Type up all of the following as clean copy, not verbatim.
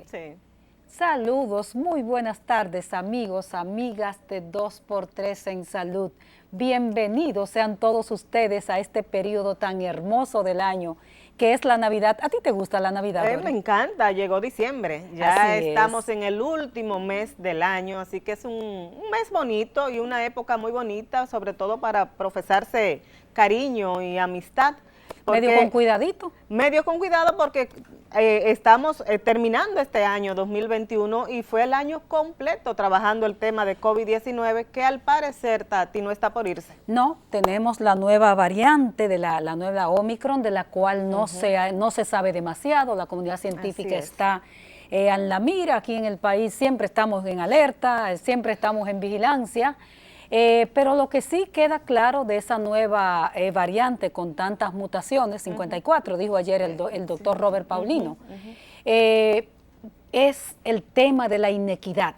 Sí. Saludos, muy buenas tardes amigos, amigas de 2x3 en Salud. Bienvenidos sean todos ustedes a este periodo tan hermoso del año que es la Navidad. ¿A ti te gusta la Navidad, Dori? Me encanta, llegó diciembre, ya estamos en el último mes del año, así que es un mes bonito y una época muy bonita, sobre todo para profesarse cariño y amistad. Medio con cuidadito. Medio con cuidado porque estamos terminando este año 2021 y fue el año completo trabajando el tema de COVID-19 que al parecer, Tati, no está por irse. No, tenemos la nueva variante de la nueva Omicron, de la cual no se sabe demasiado, la comunidad científica está en la mira, aquí en el país siempre estamos en alerta, siempre estamos en vigilancia. Pero lo que sí queda claro de esa nueva variante con tantas mutaciones, 54, dijo ayer el doctor Robert Paulino, es el tema de la inequidad.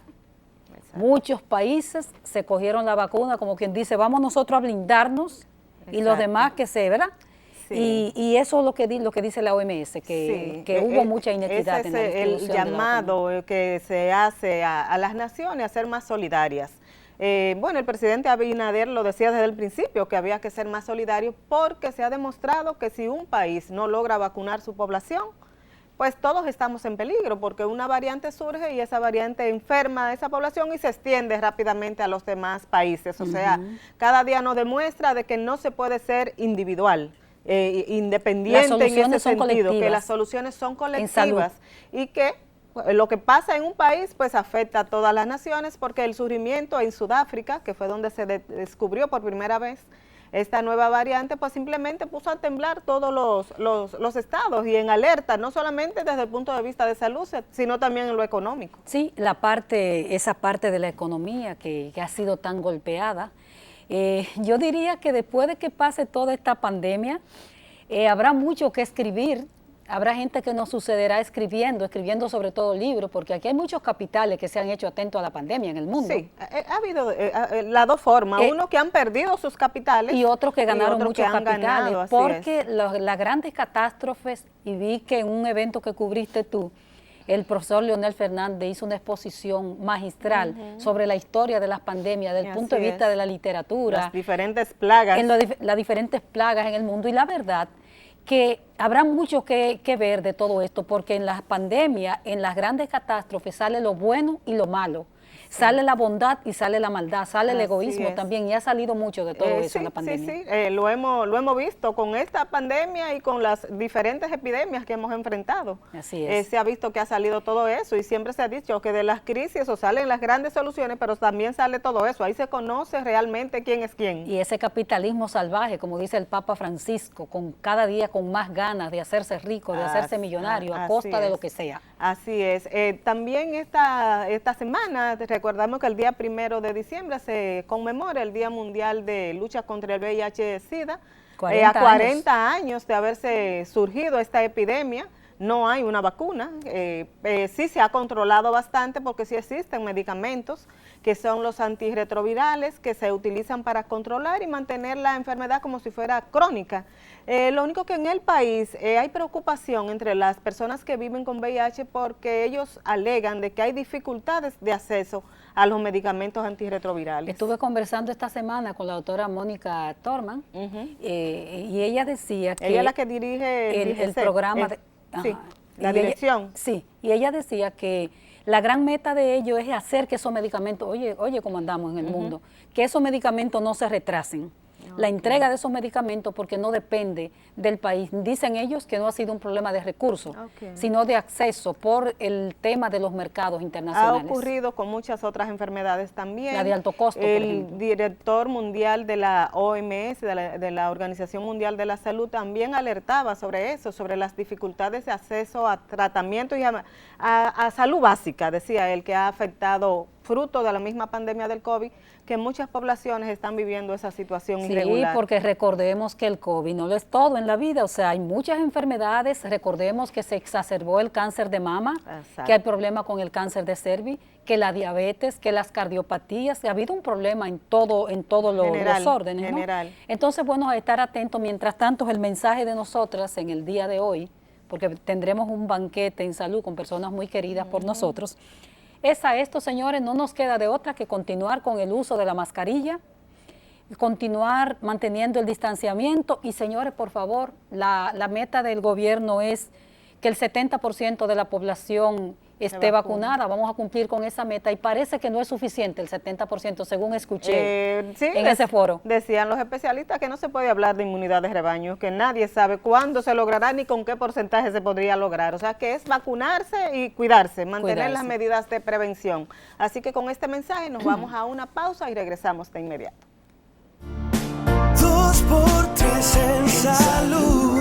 Exacto. Muchos países se cogieron la vacuna, como quien dice, vamos nosotros a blindarnos. Exacto. Y los demás que se, ¿verdad? Sí. Y eso es lo que dice la OMS, que hubo mucha inequidad en la distribución el llamado que se hace a las naciones a ser más solidarias. Bueno, el presidente Abinader lo decía desde el principio, que había que ser más solidario porque se ha demostrado que si un país no logra vacunar su población, pues todos estamos en peligro porque una variante surge y esa variante enferma a esa población y se extiende rápidamente a los demás países. O sea, cada día nos demuestra de que no se puede ser individual, independiente en ese sentido, que las soluciones son colectivas y que lo que pasa en un país pues afecta a todas las naciones porque el surgimiento en Sudáfrica, que fue donde se descubrió por primera vez esta nueva variante, pues simplemente puso a temblar todos los estados y en alerta, no solamente desde el punto de vista de salud, sino también en lo económico. Sí, esa parte de la economía que ha sido tan golpeada. Yo diría que después de que pase toda esta pandemia, habrá mucho que escribir. Habrá gente que nos sucederá escribiendo sobre todo libros, porque aquí hay muchos capitales que se han hecho atentos a la pandemia en el mundo. Sí, ha habido las dos formas, unos que han perdido sus capitales y otros que ganaron muchos capitales, porque las grandes catástrofes, y vi que en un evento que cubriste tú, el profesor Leonel Fernández hizo una exposición magistral sobre la historia de las pandemias, desde el punto de vista de la literatura. Las diferentes plagas. Las diferentes plagas en el mundo, y la verdad que habrá mucho que ver de todo esto, porque en las pandemias, en las grandes catástrofes, sale lo bueno y lo malo. Sí. Sale la bondad y sale la maldad, sale el egoísmo también, y ha salido mucho de todo eso en la pandemia. Sí, lo hemos visto con esta pandemia y con las diferentes epidemias que hemos enfrentado. Así es. Se ha visto que ha salido todo eso y siempre se ha dicho que de las crisis o salen las grandes soluciones, pero también sale todo eso. Ahí se conoce realmente quién es quién. Y ese capitalismo salvaje, como dice el Papa Francisco, con cada día con más ganas de hacerse rico, de hacerse millonario, a costa de lo que sea. Así es. También esta semana recordamos que el día 1 de diciembre se conmemora el Día Mundial de Lucha contra el VIH-Sida. A 40 años de haberse surgido esta epidemia, no hay una vacuna. Sí se ha controlado bastante porque sí existen medicamentos que son los antirretrovirales que se utilizan para controlar y mantener la enfermedad como si fuera crónica. Lo único que en el país hay preocupación entre las personas que viven con VIH porque ellos alegan de que hay dificultades de acceso a los medicamentos antirretrovirales. Estuve conversando esta semana con la doctora Mónica Torman y ella decía que... Ella es la que dirige el programa de... Sí, la dirección. Y ella decía que la gran meta de ellos es hacer que esos medicamentos, oye cómo andamos en el mundo, que esos medicamentos no se retrasen. La entrega de esos medicamentos porque no depende del país. Dicen ellos que no ha sido un problema de recursos, sino de acceso por el tema de los mercados internacionales. Ha ocurrido con muchas otras enfermedades también. La de alto costo, por ejemplo. El director mundial de la OMS, de la Organización Mundial de la Salud, también alertaba sobre eso, sobre las dificultades de acceso a tratamiento y a salud básica, decía él, que ha afectado fruto de la misma pandemia del COVID, que muchas poblaciones están viviendo esa situación irregular. Sí, porque recordemos que el COVID no lo es todo en la vida, o sea, hay muchas enfermedades, recordemos que se exacerbó el cáncer de mama, que hay problema con el cáncer de cervix, que la diabetes, que las cardiopatías, que ha habido un problema en todos los órdenes, ¿no? General. Entonces, bueno, a estar atentos. Mientras tanto, el mensaje de nosotras en el día de hoy, porque tendremos un banquete en salud con personas muy queridas por nosotros, es a estos señores no nos queda de otra que continuar con el uso de la mascarilla, continuar manteniendo el distanciamiento y señores, por favor, la meta del gobierno es que el 70% de la población esté vacunada. Vamos a cumplir con esa meta y parece que no es suficiente el 70% según escuché en ese foro. Decían los especialistas que no se puede hablar de inmunidad de rebaño, que nadie sabe cuándo se logrará ni con qué porcentaje se podría lograr. O sea que es vacunarse y cuidarse, mantener las medidas de prevención. Así que con este mensaje nos vamos a una pausa y regresamos de inmediato. 2x3 en salud.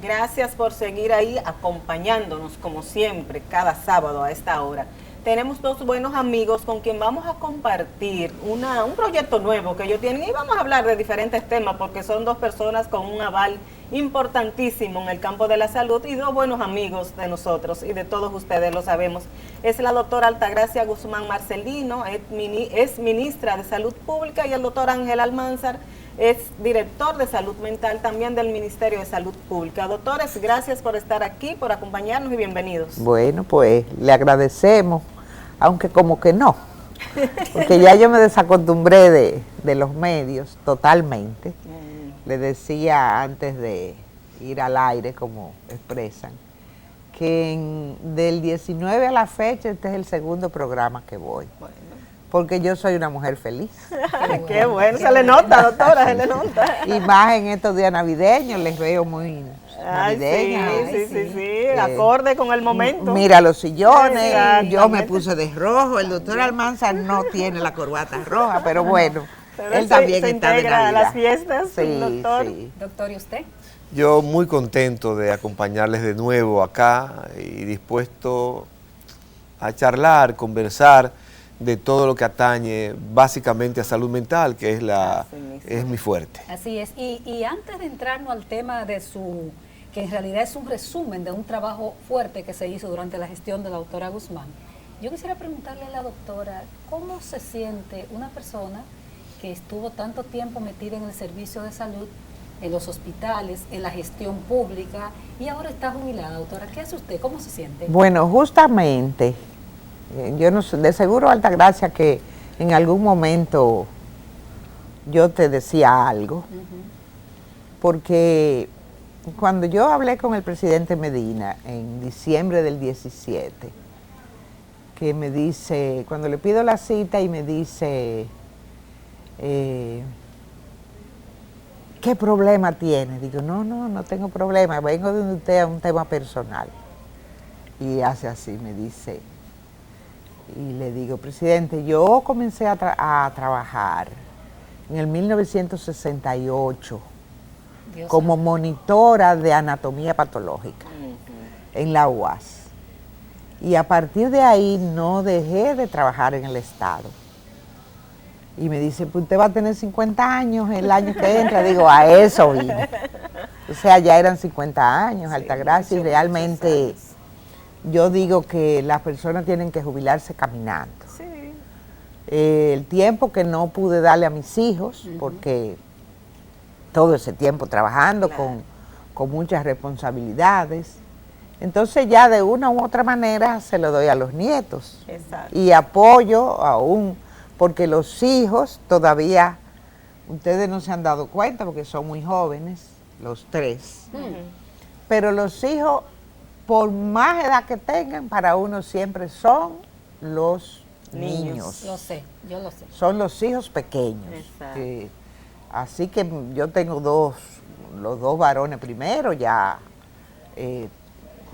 Gracias por seguir ahí acompañándonos como siempre cada sábado a esta hora. Tenemos dos buenos amigos con quien vamos a compartir un proyecto nuevo que ellos tienen y vamos a hablar de diferentes temas porque son dos personas con un aval importantísimo en el campo de la salud y dos buenos amigos de nosotros y de todos ustedes, lo sabemos. Es la doctora Altagracia Guzmán Marcelino, es ministra de Salud Pública, y el doctor Ángel Almanzar es director de salud mental también del Ministerio de Salud Pública. Doctores, gracias por estar aquí, por acompañarnos y bienvenidos. Bueno, pues le agradecemos, aunque como que no, porque ya yo me desacostumbré de los medios totalmente. Le decía antes de ir al aire, como expresan, que del 19 a la fecha este es el segundo programa que voy. Bueno. Porque yo soy una mujer feliz. Qué bueno, se le nota, doctora, se le nota. Y más en estos días navideños, les veo muy navideñas. Sí, acorde con el momento. Mira los sillones, yo me puse de rojo, el doctor Almanzar no tiene la corbata roja, pero bueno, pero él también está de Navidad. A las fiestas, sí, doctor. Sí. Doctor, ¿y usted? Yo muy contento de acompañarles de nuevo acá y dispuesto a charlar, conversar de todo lo que atañe básicamente a salud mental, que es mi fuerte. Así es. Y antes de entrarnos al tema de que en realidad es un resumen de un trabajo fuerte que se hizo durante la gestión de la doctora Guzmán, yo quisiera preguntarle a la doctora, ¿cómo se siente una persona que estuvo tanto tiempo metida en el servicio de salud, en los hospitales, en la gestión pública, y ahora está jubilada, doctora? ¿Qué hace usted? ¿Cómo se siente? Bueno, justamente, yo no sé, de seguro, Altagracia, que en algún momento yo te decía algo, porque cuando yo hablé con el presidente Medina en diciembre del 17, que me dice, cuando le pido la cita y me dice, ¿qué problema tiene? Digo, no tengo problema, vengo de usted a un tema personal. Y hace así, me dice, y le digo, presidente, yo comencé a trabajar en el 1968 como monitora de anatomía patológica en la UAS. Y a partir de ahí no dejé de trabajar en el Estado. Y me dice, pues usted va a tener 50 años el año que entra. Digo, a eso vine. O sea, ya eran 50 años, sí, Altagracia, y realmente yo digo que las personas tienen que jubilarse caminando. Sí. El tiempo que no pude darle a mis hijos, porque todo ese tiempo trabajando con muchas responsabilidades, entonces ya de una u otra manera se lo doy a los nietos. Exacto. Y apoyo aún, porque los hijos todavía, ustedes no se han dado cuenta porque son muy jóvenes, los tres, pero los hijos, por más edad que tengan, para uno siempre son los niños. Lo sé, yo lo sé. Son los hijos pequeños. Así que yo tengo los dos varones primero, ya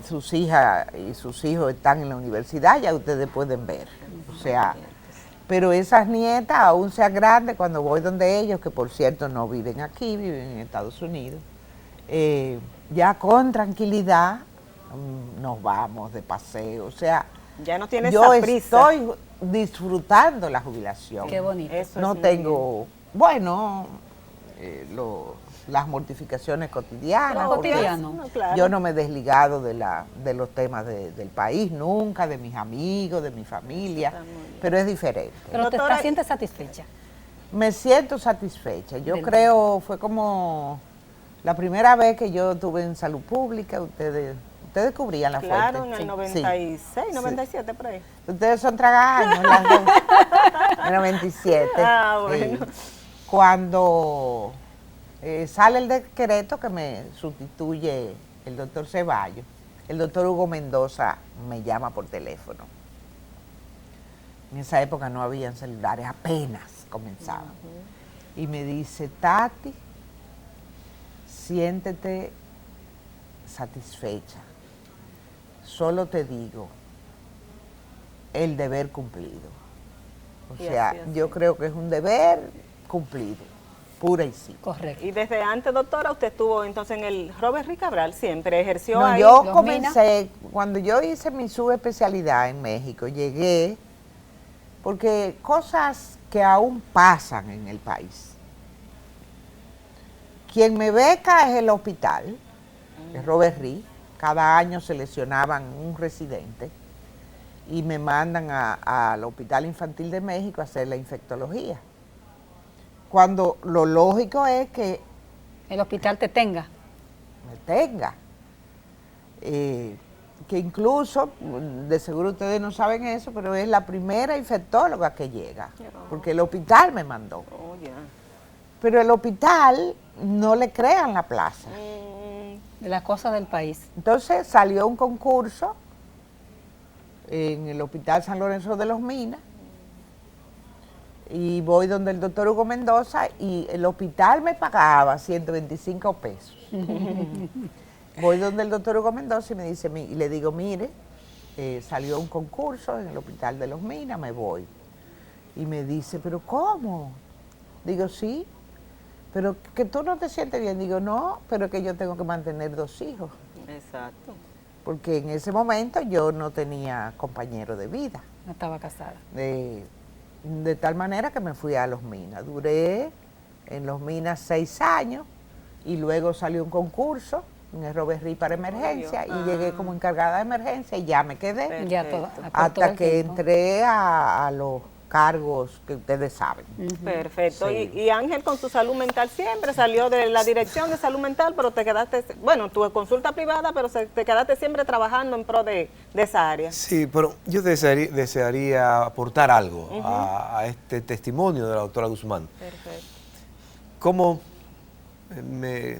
sus hijas y sus hijos están en la universidad, ya ustedes pueden ver. O sea, pero esas nietas, aún sean grandes, cuando voy donde ellos, que por cierto no viven aquí, viven en Estados Unidos, ya con tranquilidad nos vamos de paseo. O sea, ya no tienes esa prisa. Estoy disfrutando la jubilación. Qué bonito. Eso no tengo, bueno, las mortificaciones cotidianas. Claro. Yo no me he desligado de los temas del país nunca, de mis amigos, de mi familia, pero es diferente. Pero te sientes satisfecha. Me siento satisfecha. Yo creo, fue como la primera vez que yo estuve en salud pública. Ustedes cubrían la fuente. Claro, en el 96, Sí. 97 por ahí. Ustedes son tragaños, las dos. En 97. Ah, bueno. Cuando sale el decreto que me sustituye el doctor Ceballos, el doctor Hugo Mendoza me llama por teléfono. En esa época no habían celulares, apenas comenzaban. Y me dice, Tati, siéntete satisfecha. Solo te digo, el deber cumplido. O Y sea, así es. yo creo que es un deber cumplido, pura y simple. Correcto. Y desde antes, doctora, usted estuvo entonces en el Robert Rick Cabral, siempre ejerció No, ahí. yo Los comencé, cuando yo hice mi subespecialidad en México, llegué, porque cosas que aún pasan en el país. Quien me beca es el hospital, el Robert Rick. Cada año seleccionaban un residente y me mandan al Hospital Infantil de México a hacer la infectología. Cuando lo lógico es que El hospital te tenga. me tenga. Que incluso, de seguro ustedes no saben eso, pero es la primera infectóloga que llega, porque el hospital me mandó. Oh, ya. Pero el hospital no le crean la plaza. De las cosas del país. Entonces salió un concurso en el Hospital San Lorenzo de los Minas y voy donde el doctor Hugo Mendoza y el hospital me pagaba 125 pesos. Voy donde el doctor Hugo Mendoza y me dice, y le digo, mire, salió un concurso en el Hospital de los Minas, me voy. Y me dice, ¿pero cómo? Digo, sí, pero que tú no te sientes bien. Digo, no, pero que yo tengo que mantener 2 hijos. Exacto. Porque en ese momento yo no tenía compañero de vida. No estaba casada. De tal manera que me fui a Los Minas. Duré en Los Minas 6 años y luego salió un concurso en el Robert Rick para emergencia y llegué como encargada de emergencia y ya me quedé. Ya todo, por todo Hasta el que tiempo. entré a los cargos que ustedes saben. Perfecto. Sí. Y Ángel con su salud mental siempre salió de la dirección de salud mental, pero te quedaste, bueno, tu consulta privada, pero te quedaste siempre trabajando en pro de esa área. Sí, pero yo desearía aportar algo a este testimonio de la doctora Guzmán. Perfecto. ¿Cómo me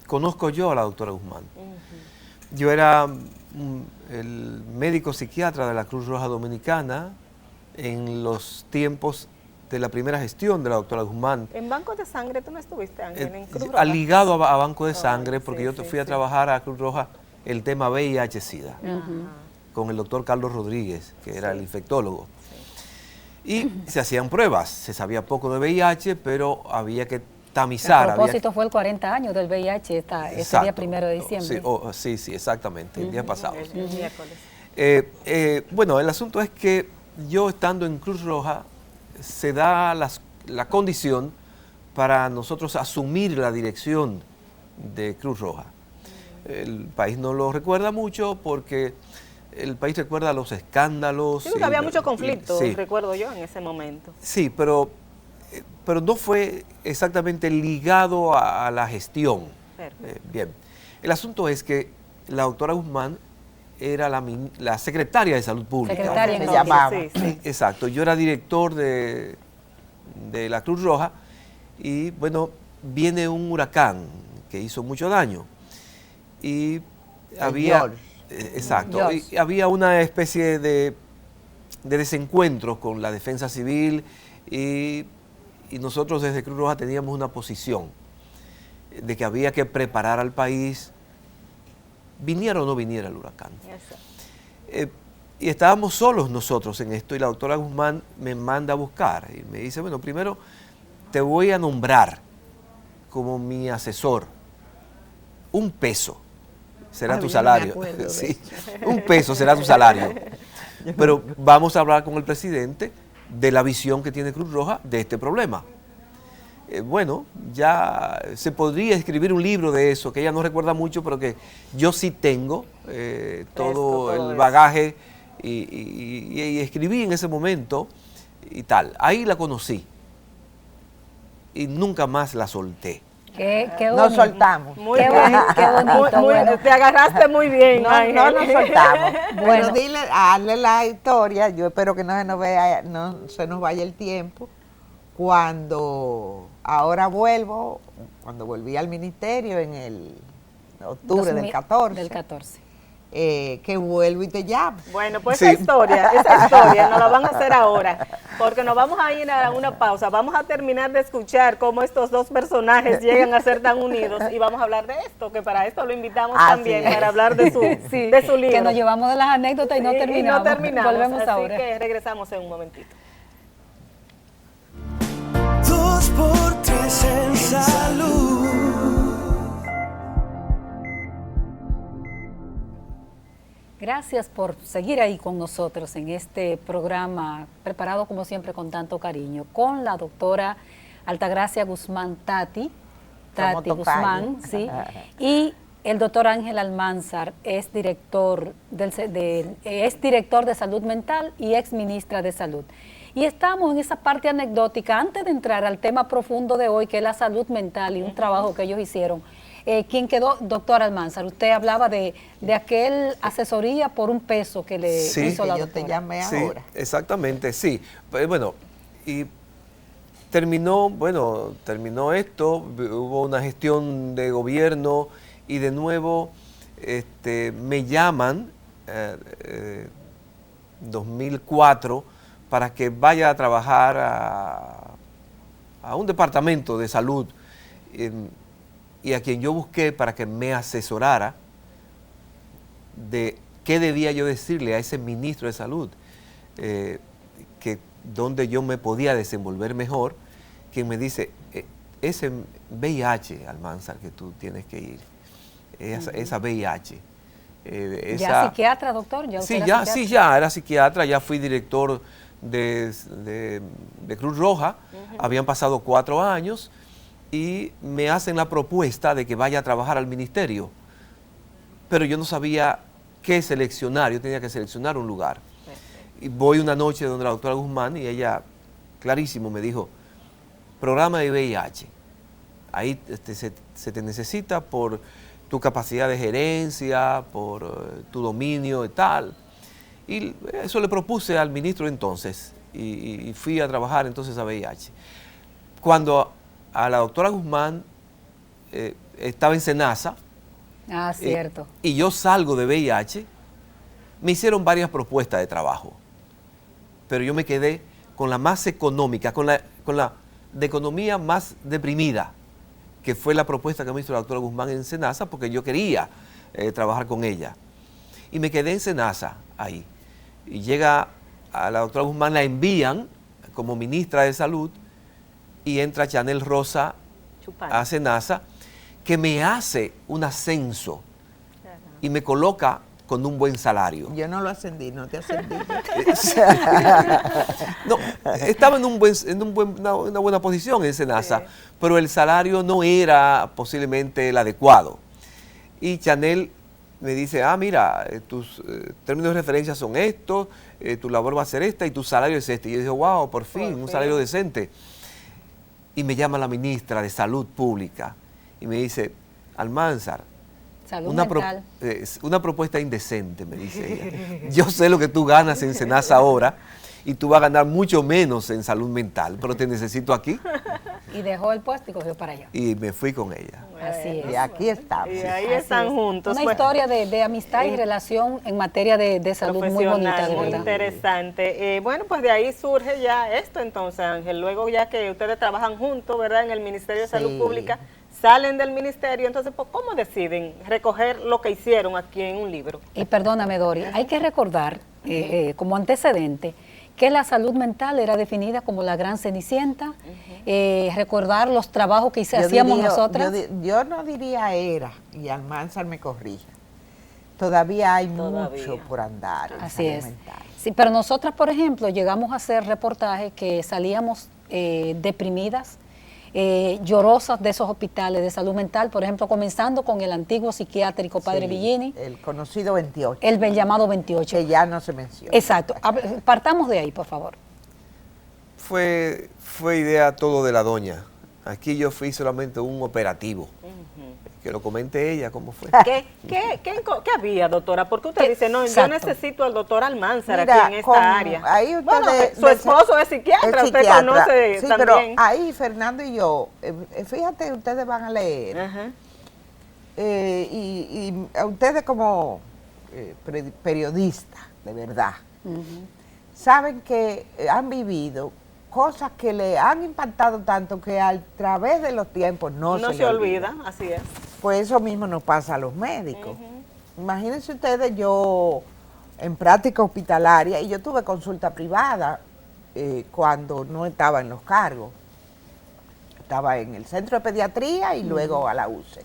conozco yo a la doctora Guzmán? Yo era el médico psiquiatra de la Cruz Roja Dominicana en los tiempos de la primera gestión de la doctora Guzmán. En Banco de Sangre tú no estuviste, Ángel, en Cruz Roja. Ligado a Banco de Sangre, porque sí, yo sí, fui a sí. trabajar a Cruz Roja el tema VIH-Sida, con el doctor Carlos Rodríguez, que era el infectólogo. Y se hacían pruebas, se sabía poco de VIH, pero había que tamizar. A propósito, fue el 40 años del VIH ese día 1 de diciembre. Sí, sí, exactamente, el día pasado. El miércoles. Bueno, el asunto es que yo estando en Cruz Roja, se da la condición para nosotros asumir la dirección de Cruz Roja. El país no lo recuerda mucho porque el país recuerda los escándalos. Sí, porque había mucho conflicto, sí. recuerdo yo, en ese momento. Sí, pero no fue exactamente ligado a la gestión. Perfecto. Bien, el asunto es que la doctora Guzmán era la secretaria de Salud Pública. Secretaria Se entonces. llamaba. Sí, sí. Exacto, yo era director de la Cruz Roja y bueno, viene un huracán que hizo mucho daño y había... George. Exacto, George. y había una especie de desencuentros con la defensa civil y nosotros desde Cruz Roja teníamos una posición de que había que preparar al país, viniera o no viniera el huracán. Exacto. Y estábamos solos nosotros en esto y la doctora Guzmán me manda a buscar y me dice, bueno, primero te voy a nombrar como mi asesor, $1 será tu salario. Sí, $1 será tu salario. Pero vamos a hablar con el presidente de la visión que tiene Cruz Roja de este problema. Bueno, ya se podría escribir un libro de eso, que ella no recuerda mucho, pero que yo sí tengo todo el bagaje y escribí en ese momento y tal. Ahí la conocí y nunca más la solté. Qué Nos bonito. soltamos. Muy Qué bien. bonito, qué bonito, bueno. Te agarraste muy bien, No, Ángel. no nos soltamos. Bueno. Bueno, dile, hazle la historia. Yo espero que no se nos vaya el tiempo. Ahora vuelvo, cuando volví al ministerio en el octubre del 14, Del 14. que vuelvo y te llamo. Bueno, pues Sí. esa historia nos la van a hacer ahora, porque nos vamos a ir a una pausa. Vamos a terminar de escuchar cómo estos dos personajes llegan a ser tan unidos y vamos a hablar de esto, que para esto lo invitamos Así también, es. para hablar de su, Sí, de su libro. que nos llevamos de las anécdotas y no Sí, terminamos. Volvemos así ahora. que regresamos en un momentito. 2x3 en salud. Gracias por seguir ahí con nosotros en este programa preparado como siempre con tanto cariño, con la doctora Altagracia Guzmán Tati Como tocayo. Guzmán, sí, y el doctor Ángel Almanzar es director es director de salud mental y ex ministra de salud. Y estamos en esa parte anecdótica antes de entrar al tema profundo de hoy, que es la salud mental y un trabajo que ellos hicieron. ¿Quién quedó? Doctor Almanzar, usted hablaba de aquel asesoría por un peso que le Sí. hizo la Que yo doctora. te llamé Sí, ahora. exactamente, sí. Pues, bueno, y terminó esto, hubo una gestión de gobierno y de nuevo me llaman 2004 para que vaya a trabajar a un departamento de salud y a quien yo busqué para que me asesorara de qué debía yo decirle a ese ministro de salud, que donde yo me podía desenvolver mejor, quien me dice, ese VIH, Almanzar, que tú tienes que ir, esa VIH. ¿Ya psiquiatra, doctor? ¿Ya usted Sí, era ya, psiquiatra? sí, ya era psiquiatra, ya fui director de Cruz Roja, habían pasado 4 años y me hacen la propuesta de que vaya a trabajar al ministerio, pero yo no sabía qué seleccionar, yo tenía que seleccionar un lugar. Y voy una noche donde la doctora Guzmán y ella clarísimo me dijo, programa de VIH, ahí se te necesita por tu capacidad de gerencia, por tu dominio y tal. Y eso le propuse al ministro entonces y fui a trabajar entonces a VIH. Cuando a la doctora Guzmán estaba en Senasa, Ah, cierto. y yo salgo de VIH, me hicieron varias propuestas de trabajo, pero yo me quedé con la más económica, con la de economía más deprimida, que fue la propuesta que me hizo la doctora Guzmán en Senasa, porque yo quería trabajar con ella. Y me quedé en Senasa ahí. Y llega a la doctora Guzmán, la envían como ministra de salud, y entra Chanel Rosa a Senasa, que me hace un ascenso y me coloca con un buen salario. Yo no lo ascendí, no te ascendí. No, estaba en una buena posición en Senasa, pero el salario no era posiblemente el adecuado. Y Chanel me dice, mira, tus términos de referencia son estos, tu labor va a ser esta y tu salario es este. Y yo dije, wow, por fin, un salario decente. Y me llama la ministra de Salud Pública y me dice, Almanzar, Salud mental. una propuesta indecente, me dice ella. Yo sé lo que tú ganas en Senasa ahora y tú vas a ganar mucho menos en salud mental, pero te necesito aquí. Y dejó el puesto y cogió para allá. Y me fui con ella. Así es. Y aquí estamos. Y ahí Así están es. juntos. Una pues. historia de amistad y relación en materia de salud muy bonita, de muy verdad. interesante. Bueno, pues de ahí surge ya esto entonces, Ángel. Luego ya que ustedes trabajan juntos, ¿verdad? En el Ministerio de Salud Sí. Pública, salen del ministerio, entonces, pues, ¿cómo deciden recoger lo que hicieron aquí en un libro? Y perdóname, Dori, hay que recordar como antecedente que la salud mental era definida como la gran cenicienta, recordar los trabajos que hacíamos nosotras. Yo no diría era, y Almanzar me corrija. Todavía hay mucho por andar en Así salud es. mental. Sí, pero nosotras, por ejemplo, llegamos a hacer reportajes que salíamos deprimidas, llorosas de esos hospitales de salud mental, por ejemplo, comenzando con el antiguo psiquiátrico Padre Sí, Villini, el conocido 28, el llamado 28. que ya no se menciona. Exacto. Partamos de ahí, por favor. Fue idea todo de la doña Aquí yo fui solamente un operativo. Que lo comente ella, ¿cómo fue? ¿Qué había, doctora? Porque usted dice, no, Exacto. yo necesito al doctor Almanzar Mira, aquí en esta área. Ahí Bueno, ustedes- su esposo es psiquiatra, usted conoce sí, también. pero ahí Fernando y yo, fíjate, ustedes van a leer, Ajá. y a ustedes como periodistas, de verdad, saben que han vivido cosas que le han impactado tanto que a través de los tiempos no se le olvida, así es. Pues eso mismo nos pasa a los médicos. Imagínense ustedes, yo en práctica hospitalaria, y yo tuve consulta privada cuando no estaba en los cargos. Estaba en el centro de pediatría y luego a la UCE.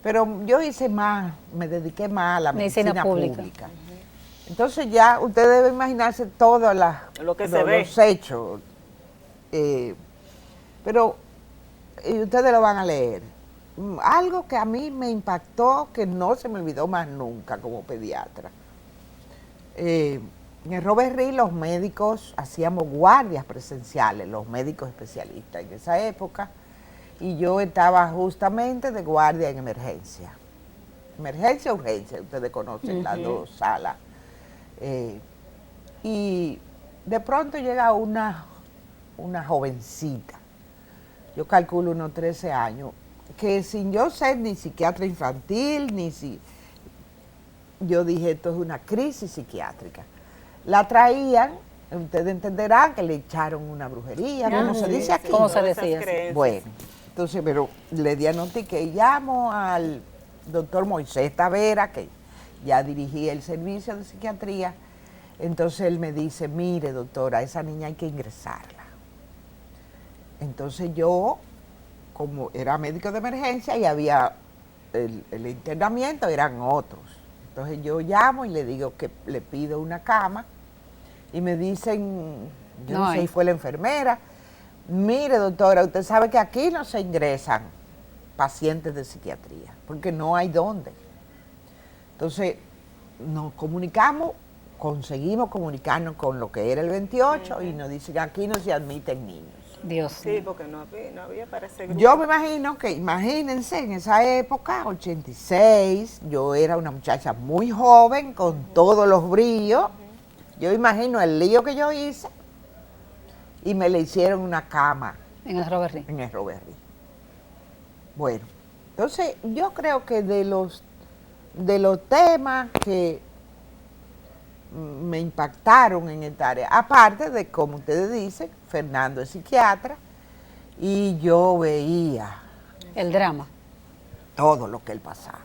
Pero yo hice más, me dediqué más a la medicina pública. Entonces ya usted debe imaginarse todos Lo que se ve. los hechos. Pero y ustedes lo van a leer. Algo que a mí me impactó, que no se me olvidó más nunca como pediatra. En el Robert Reed los médicos hacíamos guardias presenciales, los médicos especialistas en esa época, y yo estaba justamente de guardia en emergencia. Emergencia, urgencia, ustedes conocen las dos salas. Y de pronto llega una jovencita, yo calculo unos 13 años, que sin yo ser ni psiquiatra infantil, yo dije, esto es una crisis psiquiátrica. La traían, ustedes entenderán que le echaron una brujería, como se dice aquí. ¿Cómo se Todas esas decía? creencias. Bueno, entonces, pero le diagnostiqué, llamo al doctor Moisés Tavera, que ya dirigía el servicio de psiquiatría. Entonces él me dice, mire doctora, esa niña hay que ingresarla. Entonces yo, como era médico de emergencia y había el internamiento, eran otros. Entonces yo llamo y le digo que le pido una cama y me dicen, yo no sé si fue la enfermera, mire doctora, usted sabe que aquí no se ingresan pacientes de psiquiatría, porque no hay dónde. Entonces nos comunicamos, conseguimos comunicarnos con lo que era el 28 y nos dicen, aquí no se admiten niños. Dios. Sí, porque no había para ese grupo. Yo me imagino que, imagínense, en esa época, 86, yo era una muchacha muy joven, con todos los brillos. Yo imagino el lío que yo hice y me le hicieron una cama En el Robert Reed. en el Robert Reed. Bueno, entonces yo creo que de los temas que me impactaron en esta área, aparte de, como ustedes dicen, Fernando es psiquiatra, y yo veía El drama. todo lo que él pasaba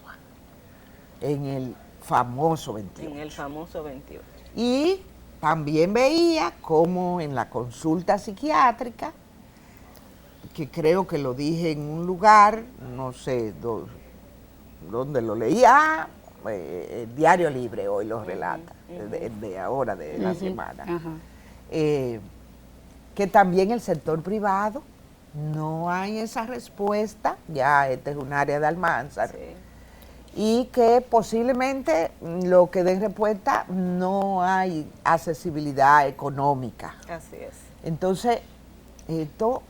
en el famoso 28. En el famoso 28. Y también veía cómo en la consulta psiquiátrica, que creo que lo dije en un lugar, no sé dónde lo leía, el Diario Libre hoy lo relata, de ahora, de la semana, Ajá. que también el sector privado no hay esa respuesta, ya este es un área de Almanzar, Sí. y que posiblemente lo que den respuesta no hay accesibilidad económica. Así es. Entonces, esto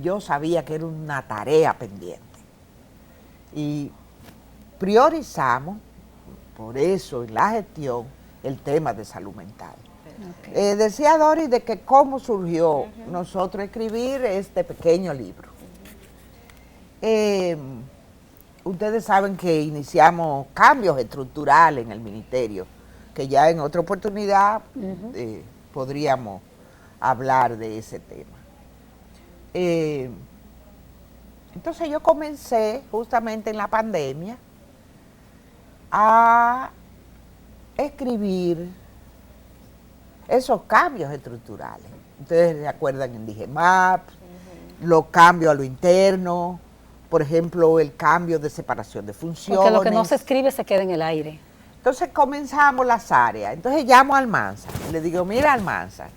yo sabía que era una tarea pendiente. Y priorizamos, por eso en la gestión, el tema de salud mental. Okay. Decía Doris de que cómo surgió nosotros escribir este pequeño libro. Ustedes saben que iniciamos cambios estructurales en el ministerio, que ya en otra oportunidad podríamos hablar de ese tema. Entonces yo comencé justamente en la pandemia a escribir esos cambios estructurales. Ustedes se acuerdan en DIGEMAP, los cambios a lo interno, por ejemplo, el cambio de separación de funciones. Porque lo que no se escribe se queda en el aire. Entonces comenzamos las áreas. Entonces llamo a Almanzar y le digo, mira Almanzar,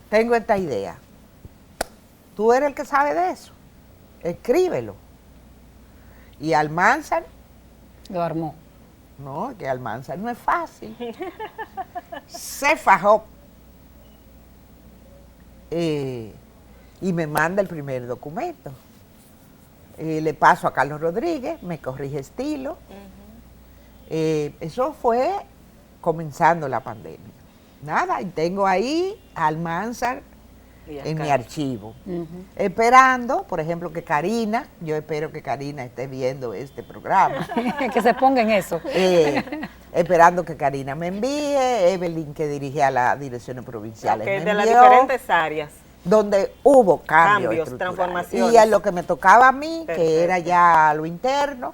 tengo esta idea. Tú eres el que sabe de eso. Escríbelo. Y Almanzar, Lo armó. no, que Almanzar no es fácil. Se fajó. y me manda el primer documento. Le paso a Carlos Rodríguez, me corrige estilo. Eso fue comenzando la pandemia. Nada, y tengo ahí Almanzar en mi archivo. Esperando, por ejemplo, que Karina, yo espero que Karina esté viendo este programa. Que se ponga en eso. Esperando que Karina me envíe, Evelyn, que dirige a las direcciones provinciales, me de las envió, diferentes áreas. donde hubo cambios transformaciones. Y a lo que me tocaba a mí, Perfecto. que era ya lo interno,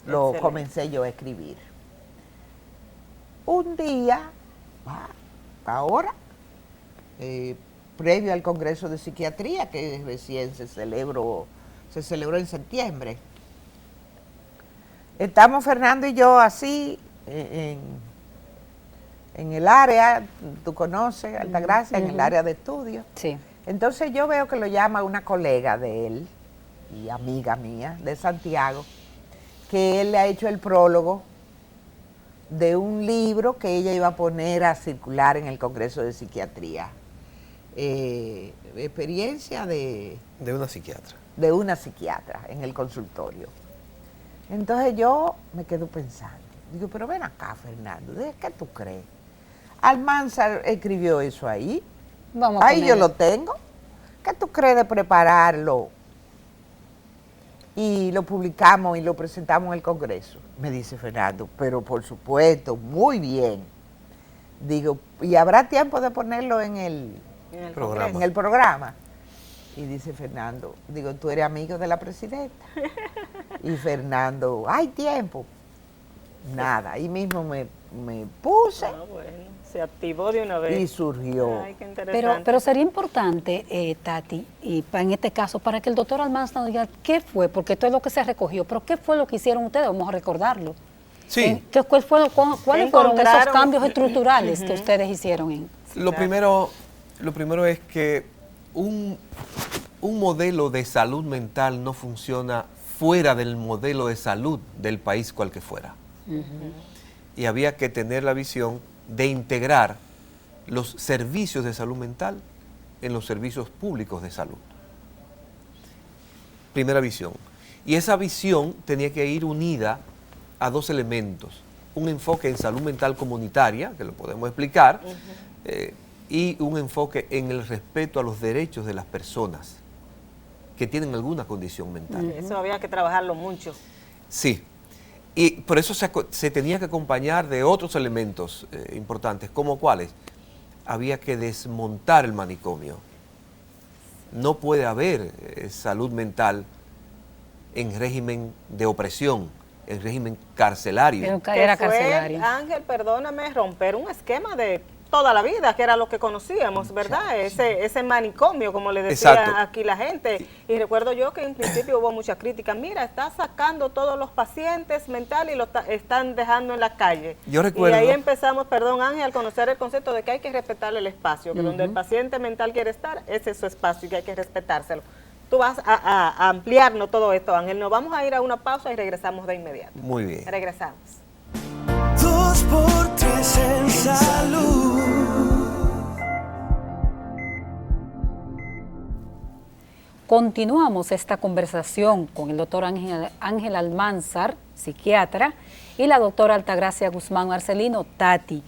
lo Excelente. comencé yo a escribir. Un día, ahora, previo al Congreso de Psiquiatría, que recién se celebró en septiembre, estamos Fernando y yo así, en el área, tú conoces, Altagracia, en el área de estudio. Sí. Entonces yo veo que lo llama una colega de él, y amiga mía, de Santiago, que él le ha hecho el prólogo de un libro que ella iba a poner a circular en el Congreso de Psiquiatría. Experiencia de una psiquiatra. de una psiquiatra en el consultorio. Entonces yo me quedo pensando, digo, pero ven acá, Fernando, ¿de qué tú crees? Almanzar escribió eso ahí, Vamos a ahí yo ponerlo. lo tengo. ¿Qué tú crees de prepararlo? Y lo publicamos y lo presentamos en el Congreso. Me dice Fernando, pero por supuesto, muy bien. Digo, ¿y habrá tiempo de ponerlo en el Programa. programa? Y dice Fernando, digo, tú eres amigo de la presidenta. Y Fernando, hay tiempo. Nada, ahí mismo me puse Bueno, se activó de una vez. y surgió. Ay, qué interesante. Pero sería importante, Tati, y en este caso, para que el doctor Almanzar nos diga qué fue, porque esto es lo que se recogió, pero qué fue lo que hicieron ustedes, vamos a recordarlo. Sí, ¿Cuáles fueron esos encontraron? cambios estructurales que ustedes hicieron? lo primero es que un modelo de salud mental no funciona fuera del modelo de salud del país cual que fuera. Y había que tener la visión de integrar los servicios de salud mental en los servicios públicos de salud. Primera visión. Y esa visión tenía que ir unida a dos elementos. Un enfoque en salud mental comunitaria, que lo podemos explicar, y un enfoque en el respeto a los derechos de las personas que tienen alguna condición mental. Eso había que trabajarlo mucho. Sí, y por eso se tenía que acompañar de otros elementos importantes, como cuáles. Había que desmontar el manicomio. No puede haber salud mental en régimen de opresión, en régimen carcelario. Era Que fue, carcelario. Ángel, perdóname, romper un esquema de toda la vida, que era lo que conocíamos, ¿verdad? Ese manicomio, como le decía Exacto. aquí la gente. Y recuerdo yo que en principio hubo mucha crítica. Mira, está sacando todos los pacientes mentales y los están dejando en la calle. Yo recuerdo- Y ahí empezamos, perdón Ángel, al conocer el concepto de que hay que respetarle el espacio, que donde el paciente mental quiere estar, ese es su espacio y que hay que respetárselo. Tú vas a ampliarnos todo esto, Ángel. Nos vamos a ir a una pausa y regresamos de inmediato. Muy bien. Regresamos. 2x3 en salud. Continuamos esta conversación con el doctor Ángel Almanzar, psiquiatra, y la doctora Altagracia Guzmán Marcelino, Tati.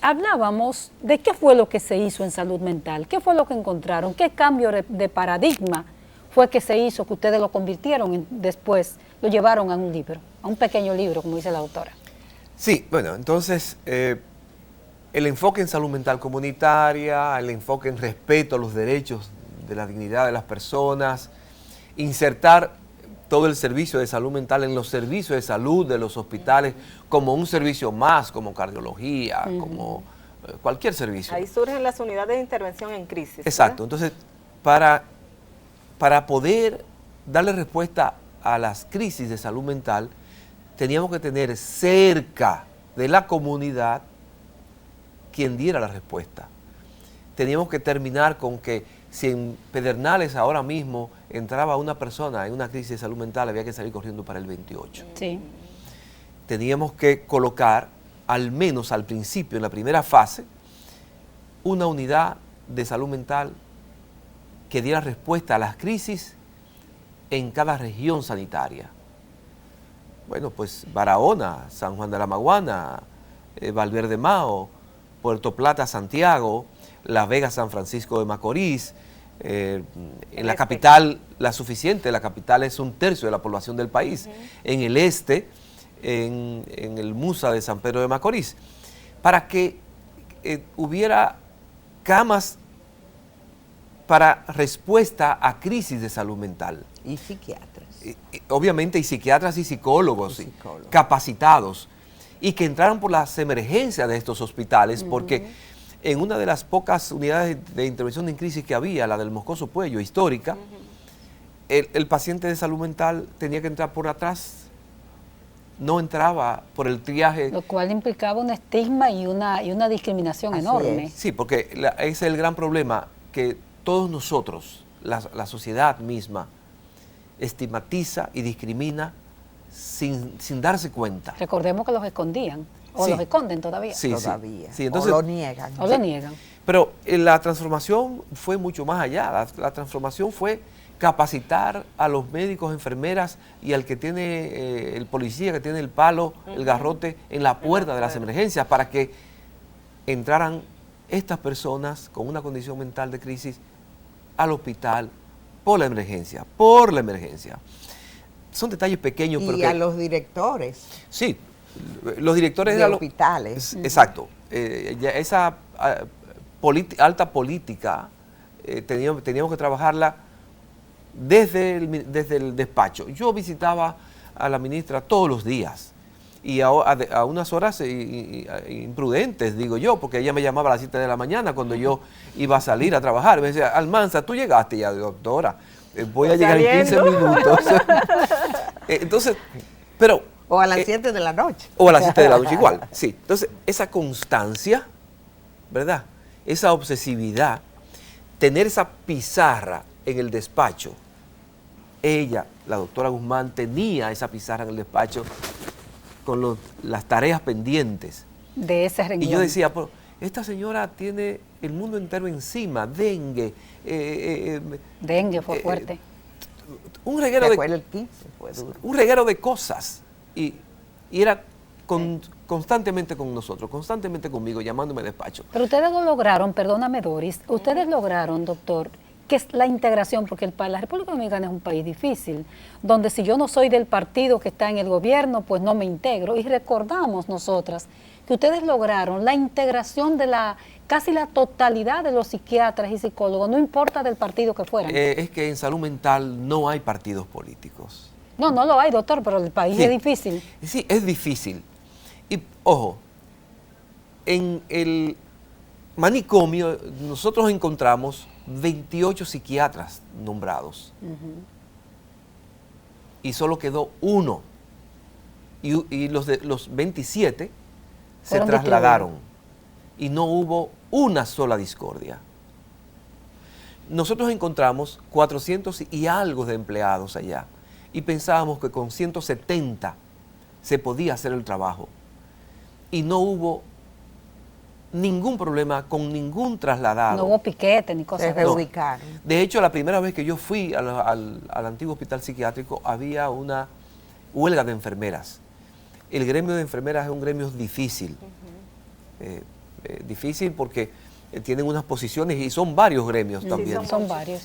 Hablábamos de qué fue lo que se hizo en salud mental, qué fue lo que encontraron, qué cambio de paradigma fue que se hizo, que ustedes lo convirtieron después, lo llevaron a un libro, a un pequeño libro, como dice la doctora. Sí, bueno, entonces el enfoque en salud mental comunitaria, el enfoque en respeto a los derechos de la dignidad de las personas, insertar todo el servicio de salud mental en los servicios de salud de los hospitales como un servicio más, como cardiología, como cualquier servicio. Ahí surgen las unidades de intervención en crisis. Exacto, entonces para poder darle respuesta a las crisis de salud mental, teníamos que tener cerca de la comunidad quien diera la respuesta. Teníamos que terminar con que si en Pedernales ahora mismo entraba una persona en una crisis de salud mental, había que salir corriendo para el 28. Sí. Teníamos que colocar, al menos al principio, en la primera fase, una unidad de salud mental que diera respuesta a las crisis en cada región sanitaria. Bueno, pues Barahona, San Juan de la Maguana, Valverde Mao, Puerto Plata, Santiago, La Vega, San Francisco de Macorís. En la capital, la capital es 1/3 de la población del país. En el este, en el MUSA de San Pedro de Macorís, para que hubiera camas para respuesta a crisis de salud mental. Y psiquiatras. Obviamente, y psiquiatras y psicólogos, capacitados, y que entraran por las emergencias de estos hospitales, porque en una de las pocas unidades de intervención en crisis que había, la del Moscoso Puello, histórica, el paciente de salud mental tenía que entrar por atrás, no entraba por el triaje. Lo cual implicaba un estigma y una discriminación enorme. Sí, porque ese es el gran problema, que todos nosotros, la sociedad misma, estigmatiza y discrimina sin darse cuenta. Recordemos que los escondían, o los esconden todavía. Sí, todavía. Sí, entonces, o lo niegan. O lo niegan. Pero la transformación fue mucho más allá. La transformación fue capacitar a los médicos, enfermeras y al que tiene el policía, que tiene el palo, el garrote en la puerta de las emergencias, para que entraran estas personas con una condición mental de crisis al hospital por la emergencia, Son detalles pequeños. Y pero a los directores. Sí, los directores de hospitales. Exacto. Esa alta política teníamos que trabajarla desde el despacho. Yo visitaba a la ministra todos los días y a unas horas imprudentes, digo yo, porque ella me llamaba a las 7 de la mañana cuando yo iba a salir a trabajar. Me decía, Almanza, tú llegaste ya, doctora, voy a llegar en 15 minutos. Entonces, pero... O a las 7 de la noche. O a las 7 de la noche, igual, sí. Entonces, esa constancia, ¿verdad? Esa obsesividad, tener esa pizarra en el despacho. Ella, la doctora Guzmán, tenía esa pizarra en el despacho con las tareas pendientes. De ese renglón. Y yo decía, pero esta señora tiene el mundo entero encima, dengue. Dengue fue fuerte. Un reguero de... Fue el 15, fue duro. Un reguero de cosas. Y era constantemente con nosotros, constantemente conmigo, llamándome al despacho. Pero ustedes lo lograron, perdóname Doris, ustedes lograron, doctor, que es la integración, porque la República Dominicana es un país difícil, donde si yo no soy del partido que está en el gobierno, pues no me integro. Y recordamos nosotras que ustedes lograron la integración de casi la totalidad de los psiquiatras y psicólogos, no importa del partido que fueran. Es que en salud mental no hay partidos políticos. No lo hay, doctor, pero el país es difícil. Sí, es difícil. Y, ojo, en el manicomio nosotros encontramos 28 psiquiatras nombrados. Y solo quedó uno. Y los 27 se trasladaron. Y no hubo una sola discordia. Nosotros encontramos 400 y algo de empleados allá. Y pensábamos que con 170 se podía hacer el trabajo. Y no hubo ningún problema con ningún trasladado. No hubo piquete ni cosas. Se reubicaron. De hecho, la primera vez que yo fui al antiguo hospital psiquiátrico había una huelga de enfermeras. El gremio de enfermeras es un gremio difícil. Difícil porque tienen unas posiciones y son varios gremios también. Son varios.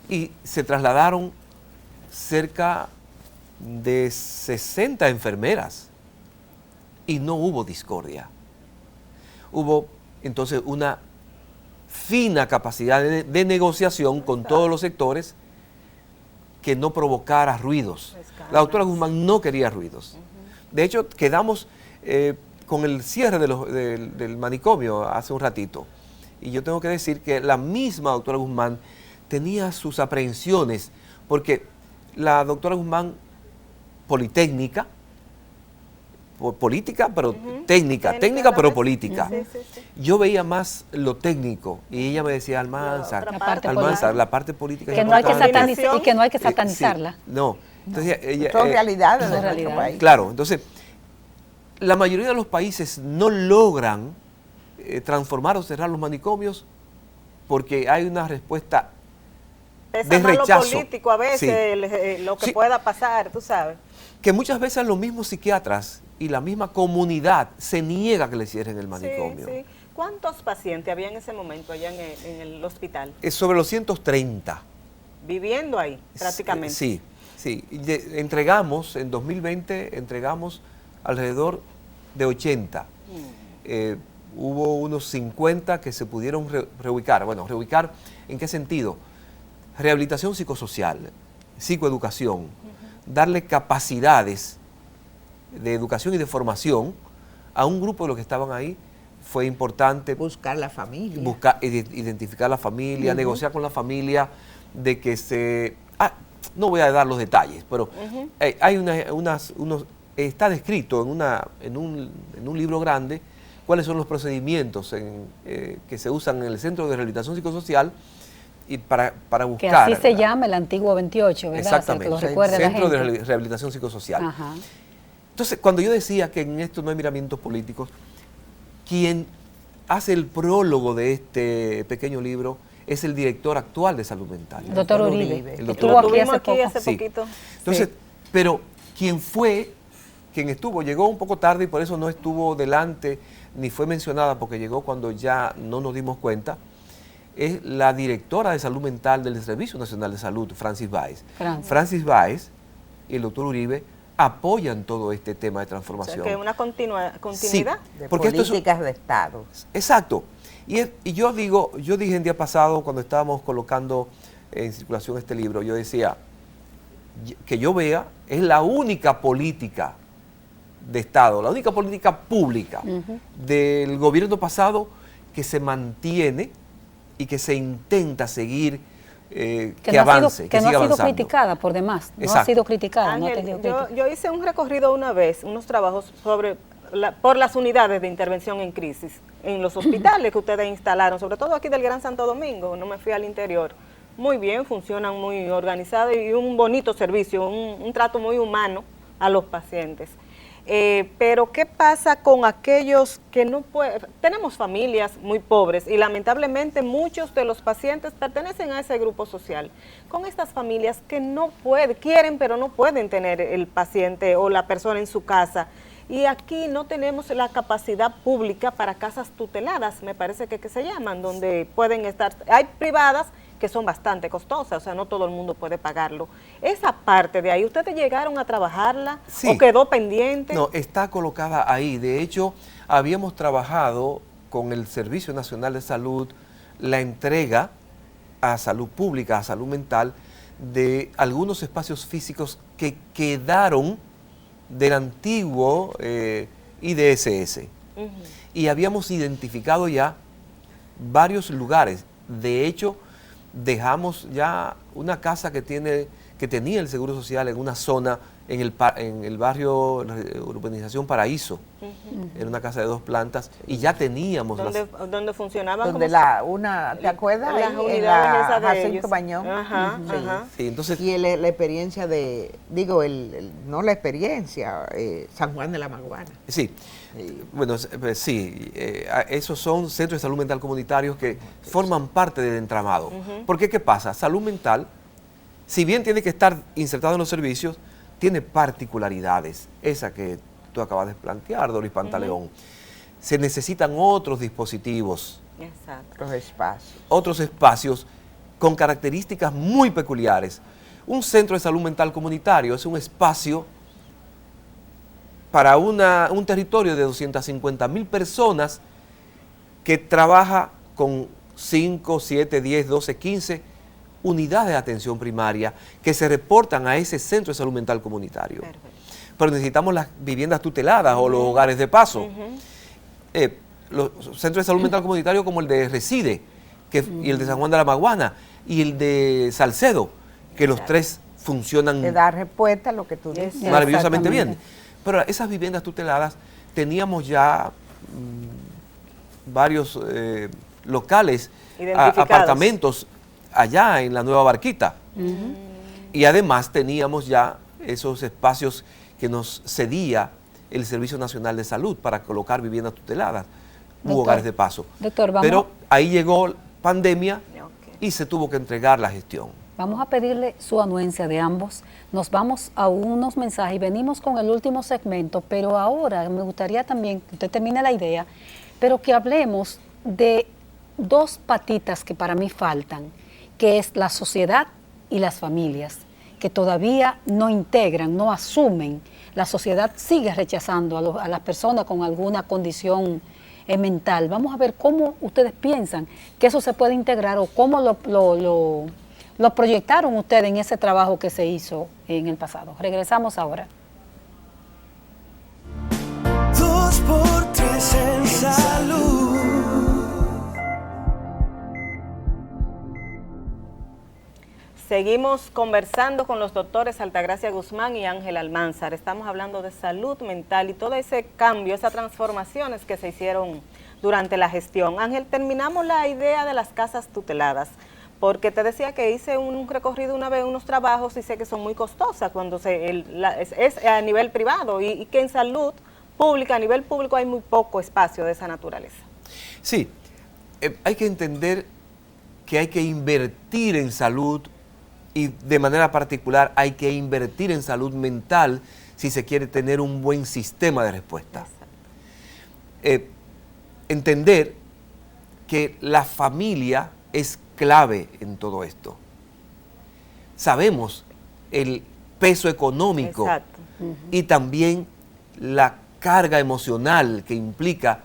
Y se trasladaron cerca de 60 enfermeras y no hubo discordia. Hubo entonces una fina capacidad de negociación con todos los sectores que no provocara ruidos. La doctora Guzmán no quería ruidos. De hecho, quedamos con el cierre del manicomio hace un ratito. Y yo tengo que decir que la misma doctora Guzmán tenía sus aprehensiones porque la doctora Guzmán, politécnica, política, pero técnica pero política. Yo veía más lo técnico y ella me decía, Almanza, la parte política que es no hay que importante. satanizar, y que no hay que satanizarla. Sí, no. Entonces, ella, son realidades de nuestro país. Claro, entonces, la mayoría de los países no logran transformar o cerrar los manicomios porque hay una respuesta Pesa más lo rechazo. político a veces, Sí. lo que Sí. pueda pasar, tú sabes. Que muchas veces los mismos psiquiatras y la misma comunidad se niega que le cierren el manicomio. Sí, sí. ¿Cuántos pacientes había en ese momento allá en el hospital? Es sobre los 130. Viviendo ahí, prácticamente. Sí, sí. Entregamos, en 2020, entregamos alrededor de 80. Hubo unos 50 que se pudieron reubicar. Bueno, reubicar, ¿en qué sentido? Rehabilitación psicosocial, psicoeducación, darle capacidades de educación y de formación a un grupo de los que estaban ahí. Fue importante Buscar la familia. identificar la familia, negociar con la familia de que no voy a dar los detalles, pero hay está descrito en un libro grande cuáles son los procedimientos que se usan en el Centro de Rehabilitación Psicosocial y para buscar. Que así se llama el antiguo 28, ¿verdad? Exactamente, O sea, que lo recuerde la Centro gente. de Rehabilitación Psicosocial. Ajá. Entonces, cuando yo decía que en esto no hay miramientos políticos, quien hace el prólogo de este pequeño libro es el director actual de Salud Mental. Doctor Uribe. Uribe, El que doctor estuvo aquí Estuvimos hace aquí poco. hace Sí. poquito. Entonces, Sí. pero quien estuvo, llegó un poco tarde y por eso no estuvo delante, ni fue mencionada porque llegó cuando ya no nos dimos cuenta, es la directora de Salud Mental del Servicio Nacional de Salud, Francis Báez. Francis Báez y el doctor Uribe apoyan todo este tema de O sea, transformación. que una continuidad. De Porque esto es- políticas de Estado. Exacto. Y yo dije el día pasado, cuando estábamos colocando en circulación este libro, yo decía, que yo vea, es la única política de Estado, la única política pública del gobierno pasado que se mantiene y que se intenta seguir, que no avance, que no siga ha sido avanzando. criticada por demás. No ha Exacto. sido criticada, no ha Ángel, tenido crítica. yo hice un recorrido una vez, unos trabajos por las unidades de intervención en crisis, en los hospitales que ustedes instalaron, sobre todo aquí del Gran Santo Domingo, no me fui al interior. Muy bien, funcionan muy organizados y un bonito servicio, un trato muy humano a los pacientes. Pero ¿qué pasa con aquellos que no pueden? Tenemos familias muy pobres y lamentablemente muchos de los pacientes pertenecen a ese grupo social. Con estas familias que no quieren pero no pueden tener el paciente o la persona en su casa. Y aquí no tenemos la capacidad pública para casas tuteladas, me parece que se llaman, donde pueden estar. Hay privadas que son bastante costosas, o sea, no todo el mundo puede pagarlo. Esa parte de ahí, ¿ustedes llegaron a trabajarla Sí. o quedó pendiente? No, está colocada ahí. De hecho, habíamos trabajado con el Servicio Nacional de Salud la entrega a salud pública, a salud mental, de algunos espacios físicos que quedaron del antiguo IDSS. Y habíamos identificado ya varios lugares. De hecho, dejamos ya una casa que tenía el Seguro Social en una zona en el barrio Urbanización Paraíso. Era una casa de 2 plantas y ya teníamos Donde funcionaban Donde como ¿te acuerdas? las Ahí, en unidades la esas de Jacinto ellos. Bañón. Ajá, Sí. ajá. Sí, entonces, Y la experiencia no la experiencia, San Juan de la Maguana. sí. Sí. Bueno, sí, esos son centros de salud mental comunitarios que forman parte del entramado. Porque, ¿qué pasa? Salud mental, si bien tiene que estar insertado en los servicios, tiene particularidades. Esa que tú acabas de plantear, Doris Pantaleón. Se necesitan otros dispositivos, Exacto. Los espacios. otros espacios con características muy peculiares. Un centro de salud mental comunitario es un espacio para un territorio de 250,000 personas que trabaja con 5, 7, 10, 12, 15 unidades de atención primaria que se reportan a ese centro de salud mental comunitario. Perfecto. Pero necesitamos las viviendas tuteladas o los hogares de paso. Los centros de salud mental comunitario como el de Reside y el de San Juan de la Maguana y el de Salcedo, que los tres funcionan Te da respuesta a lo que tú dices. maravillosamente bien. Exactamente. Pero esas viviendas tuteladas teníamos ya varios locales, Identificados. apartamentos allá en la Nueva Barquita. Y además teníamos ya esos espacios que nos cedía el Servicio Nacional de Salud para colocar viviendas tuteladas u Doctor, hogares de paso. doctor, vamos. Pero ahí llegó pandemia Ok. y se tuvo que entregar la gestión. Vamos a pedirle su anuencia de ambos. Nos vamos a unos mensajes y venimos con el último segmento, pero ahora me gustaría también que usted termine la idea, pero que hablemos de dos patitas que para mí faltan, que es la sociedad y las familias, que todavía no integran, no asumen. La sociedad sigue rechazando a las personas con alguna condición mental. Vamos a ver cómo ustedes piensan que eso se puede integrar o cómo lo proyectaron ustedes en ese trabajo que se hizo en el pasado. Regresamos ahora. 2x3 en salud. Seguimos conversando con los doctores Altagracia Guzmán y Ángel Almanzar. Estamos hablando de salud mental y todo ese cambio, esas transformaciones que se hicieron durante la gestión. Ángel, terminamos la idea de las casas tuteladas, porque te decía que hice un recorrido una vez, unos trabajos, y sé que son muy costosas cuando es a nivel privado y que en salud pública, a nivel público, hay muy poco espacio de esa naturaleza. Sí, hay que entender que hay que invertir en salud y de manera particular hay que invertir en salud mental si se quiere tener un buen sistema de respuesta. Entender que la familia es clave en todo esto. Sabemos el peso económico. Exacto. Y también la carga emocional que implica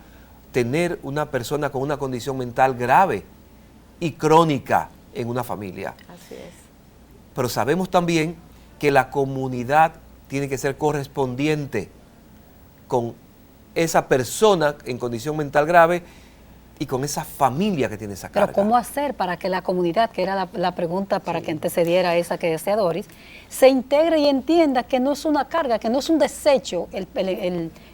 tener una persona con una condición mental grave y crónica en una familia. Así es. Pero sabemos también que la comunidad tiene que ser correspondiente con esa persona en condición mental grave y con esa familia que tiene esa carga. Pero ¿cómo hacer para que la comunidad, que era la pregunta para que antecediera esa que decía Doris, se integre y entienda que no es una carga, que no es un desecho el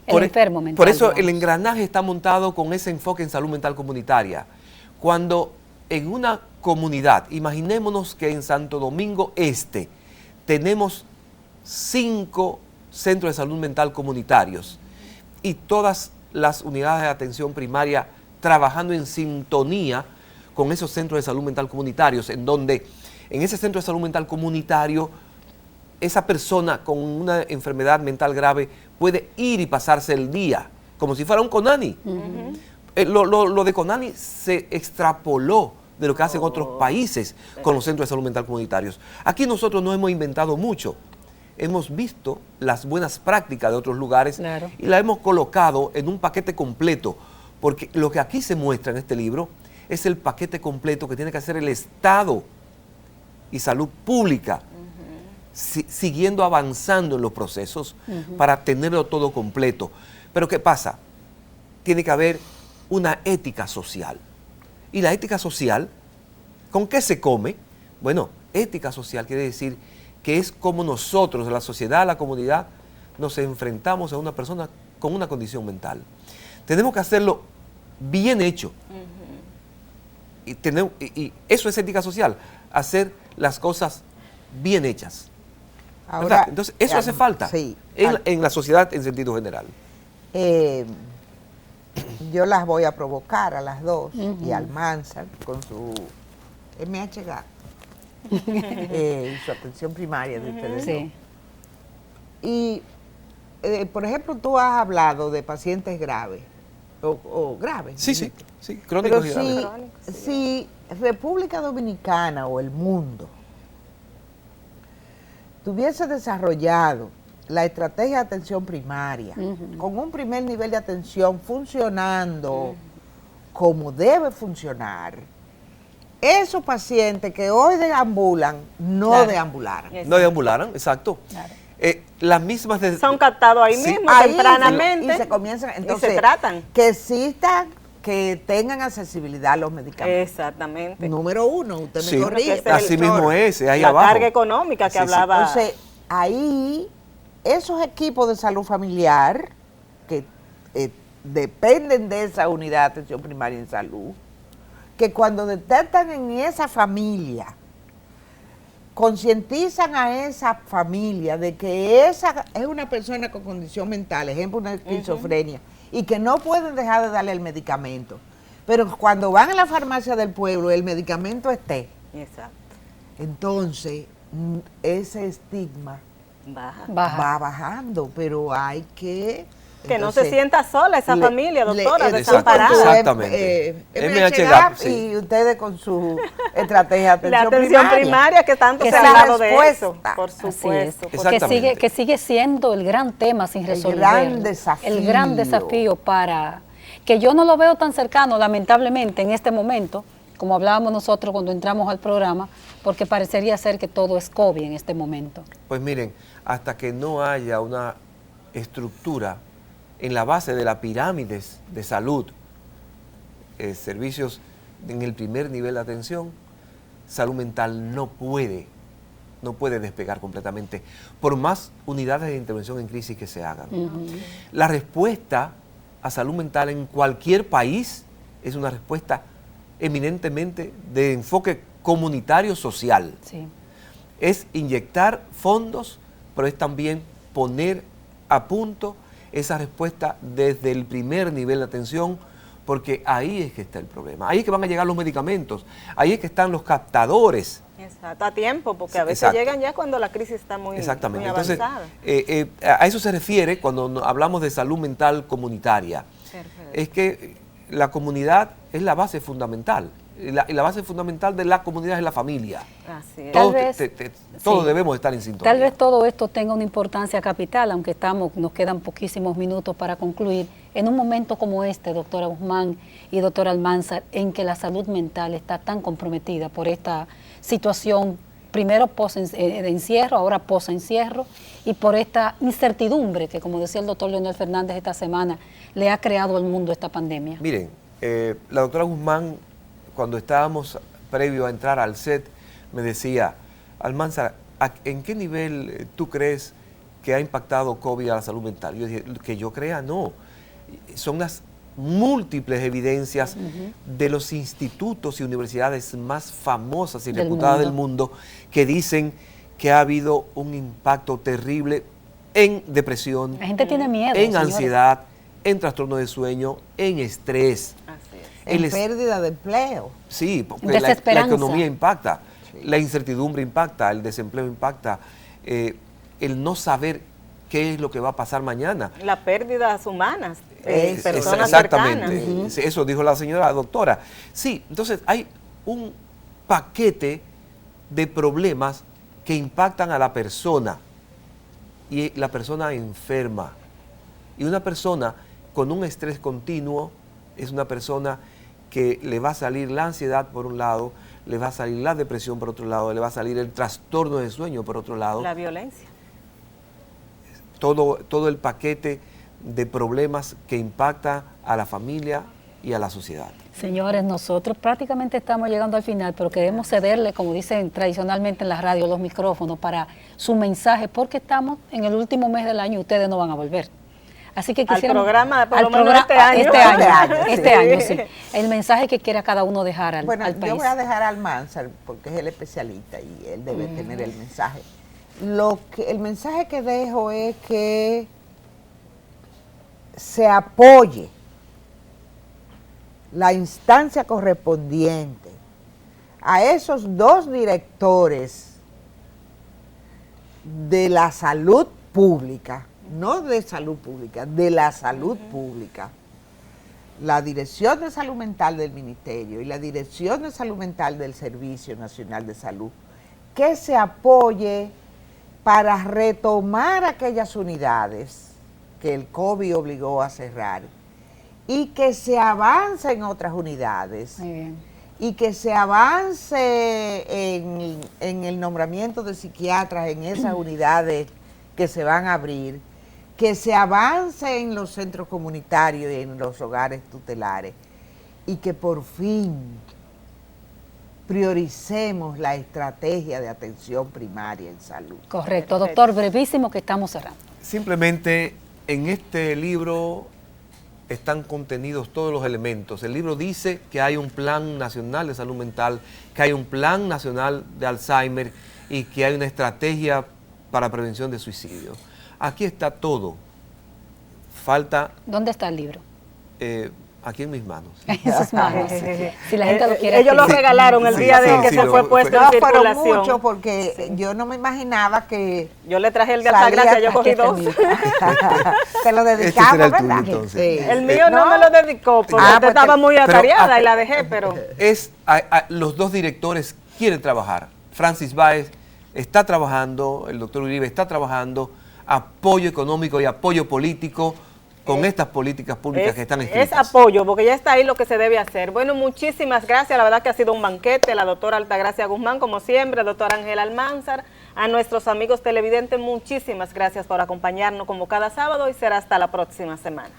enfermo mental? Por eso digamos. el engranaje está montado con ese enfoque en salud mental comunitaria. Cuando en una comunidad, imaginémonos que en Santo Domingo Este tenemos 5 centros de salud mental comunitarios y todas las unidades de atención primaria trabajando en sintonía con esos centros de salud mental comunitarios, en donde en ese centro de salud mental comunitario esa persona con una enfermedad mental grave puede ir y pasarse el día, como si fuera un CONANI. Lo de CONANI se extrapoló de lo que hacen otros países con los centros de salud mental comunitarios. Aquí nosotros no hemos inventado mucho. Hemos visto las buenas prácticas de otros lugares y la hemos colocado en un paquete completo, porque lo que aquí se muestra en este libro es el paquete completo que tiene que hacer el Estado y salud pública, siguiendo avanzando en los procesos para tenerlo todo completo. Pero ¿qué pasa? Tiene que haber una ética social. Y la ética social, ¿con qué se come? Bueno, ética social quiere decir que es como nosotros, la sociedad, la comunidad, nos enfrentamos a una persona con una condición mental. Tenemos que hacerlo bien hecho. Y eso es ética social, hacer las cosas bien hechas. Ahora, entonces, eso hace falta en la sociedad en sentido general. Yo las voy a provocar a las dos y Almanzar con su MHG y su atención primaria de ustedes. Sí. Y, por ejemplo, tú has hablado de pacientes graves o graves. Sí, crónicos y Pero graves. si República Dominicana o el mundo tuviese desarrollado la estrategia de atención primaria, con un primer nivel de atención funcionando como debe funcionar, esos pacientes que hoy deambulan, no deambularan. No deambularan, exacto. Claro. Las mismas... Son captados ahí mismo, tempranamente, y se comienzan, entonces, y se tratan. Que existan, que tengan accesibilidad a los medicamentos. Exactamente. Número 1, usted me corrige. Así mismo es, ahí la abajo. carga económica que hablaba. Entonces, ahí, esos equipos de salud familiar que dependen de esa unidad de atención primaria en salud, que cuando detectan en esa familia, concientizan a esa familia de que esa es una persona con condición mental, ejemplo, una esquizofrenia, y que no pueden dejar de darle el medicamento. Pero cuando van a la farmacia del pueblo, el medicamento esté. Exacto. Entonces, ese estigma va bajando, pero hay que... Que no se sienta sola esa familia, doctora, desamparada. Exactamente. MHGAP, sí. Y ustedes con su estrategia de la atención primaria que tanto se ha hablado de eso, por supuesto. Que sigue siendo el gran tema sin resolver. El gran desafío para... Que yo no lo veo tan cercano, lamentablemente, en este momento, como hablábamos nosotros cuando entramos al programa, porque parecería ser que todo es COVID en este momento. Pues miren, hasta que no haya una estructura en la base de las pirámides de salud, servicios en el primer nivel de atención, salud mental no puede despegar completamente, por más unidades de intervención en crisis que se hagan. La respuesta a salud mental en cualquier país es una respuesta eminentemente de enfoque comunitario social. Sí. Es inyectar fondos, pero es también poner a punto esa respuesta desde el primer nivel de atención, porque ahí es que está el problema, ahí es que van a llegar los medicamentos, ahí es que están los captadores. Exacto, a tiempo, porque a veces llegan ya cuando la crisis está muy avanzada. Entonces, a eso se refiere cuando hablamos de salud mental comunitaria. Perfecto. Es que la comunidad es la base fundamental. Y la base fundamental de la comunidad es la familia. Así es. Todos debemos estar en sintonía. Tal vez todo esto tenga una importancia capital, aunque nos quedan poquísimos minutos para concluir, en un momento como este, doctora Guzmán y doctora Almanzar, en que la salud mental está tan comprometida por esta situación, primero de encierro, ahora post-encierro, y por esta incertidumbre que, como decía el doctor Leonel Fernández esta semana, le ha creado al mundo esta pandemia. Miren, la doctora Guzmán, cuando estábamos previo a entrar al set, me decía, Almanzar, ¿en qué nivel tú crees que ha impactado COVID a la salud mental? Yo dije, que yo crea, no. Son las múltiples evidencias de los institutos y universidades más famosas y reputadas del mundo que dicen que ha habido un impacto terrible en depresión, la gente tiene miedo, en ansiedad, en trastorno de sueño, en estrés. En pérdida de empleo. Sí, porque la economía impacta, la incertidumbre impacta, el desempleo impacta, el no saber qué es lo que va a pasar mañana. Las pérdidas humanas, personas exactamente, cercanas. Eso dijo la señora doctora. Sí, entonces hay un paquete de problemas que impactan a la persona y la persona enferma. Y una persona con un estrés continuo es una persona que le va a salir la ansiedad por un lado, le va a salir la depresión por otro lado, le va a salir el trastorno de sueño por otro lado. La violencia. Todo el paquete de problemas que impacta a la familia y a la sociedad. Señores, nosotros prácticamente estamos llegando al final, pero queremos cederle, como dicen tradicionalmente en la radio, los micrófonos para su mensaje, porque estamos en el último mes del año y ustedes no van a volver. Así que quisiéramos... Al programa, por lo menos este año. Sí. El mensaje que quiera cada uno dejar al país. Yo voy a dejar al Almanzar, porque es el especialista y él debe tener el mensaje. El mensaje que dejo es que se apoye la instancia correspondiente a esos dos directores de la salud pública, no de salud pública, de la salud pública, la Dirección de Salud Mental del Ministerio y la Dirección de Salud Mental del Servicio Nacional de Salud, que se apoye para retomar aquellas unidades que el COVID obligó a cerrar y que se avance en otras unidades. Muy bien. Y que se avance en el nombramiento de psiquiatras en esas unidades que se van a abrir, que se avance en los centros comunitarios y en los hogares tutelares, y que por fin prioricemos la estrategia de atención primaria en salud. Correcto, doctor, brevísimo que estamos cerrando. Simplemente en este libro están contenidos todos los elementos. El libro dice que hay un plan nacional de salud mental, que hay un plan nacional de Alzheimer y que hay una estrategia para prevención de suicidio. Aquí está todo. Falta... ¿Dónde está el libro? aquí en mis manos. En sus manos. Si la gente lo quiere ellos lo adquirir. regalaron el Sí, día de sí, que sí, se lo- fue puesto No, en fueron circulación. muchos porque yo no me imaginaba que Yo le traje el de salía Altagracia, yo hasta cogí Aquí está el dos. mío. te lo Este dedicamos, será el tuyo, ¿verdad? entonces. Sí. El mío no me lo dedicó porque Ah, usted pues estaba muy pero, atareada y la dejé, pero... Los dos directores quieren trabajar. Francis Báez está trabajando, el doctor Uribe está trabajando, apoyo económico y apoyo político con estas políticas públicas que están Es escritas. apoyo, porque ya está ahí lo que se debe hacer. Bueno, muchísimas gracias, la verdad que ha sido un banquete, la doctora Altagracia Guzmán, como siempre, el doctor Ángel Almanzar, a nuestros amigos televidentes, muchísimas gracias por acompañarnos como cada sábado y será hasta la próxima semana.